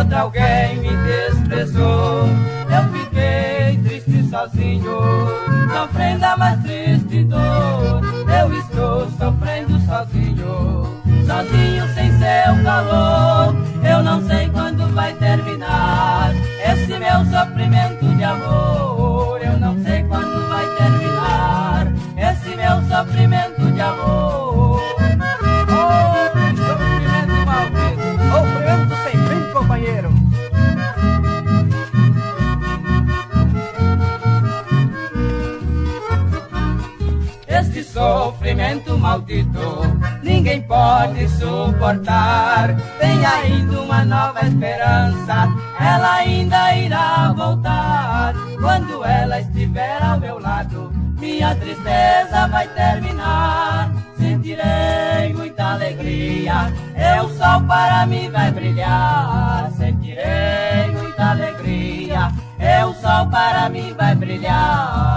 outra alguém me desprezou. Eu fiquei triste sozinho, sofrendo a mais triste dor. Eu estou sofrendo sozinho, sozinho sem seu calor. Eu não sei quando vai terminar esse meu sofrimento de amor. Eu não sei quando vai terminar esse meu sofrimento de amor. Oh, sofrimento maldito, sofrimento sem fim, companheiro. Este sofrimento maldito ninguém pode suportar. Tem ainda uma nova esperança, ela ainda irá voltar. Quando ela estiver ao meu lado, minha tristeza vai terminar. Sentirei muita alegria, o sol para mim vai brilhar. Sentirei muita alegria, o sol para mim vai brilhar.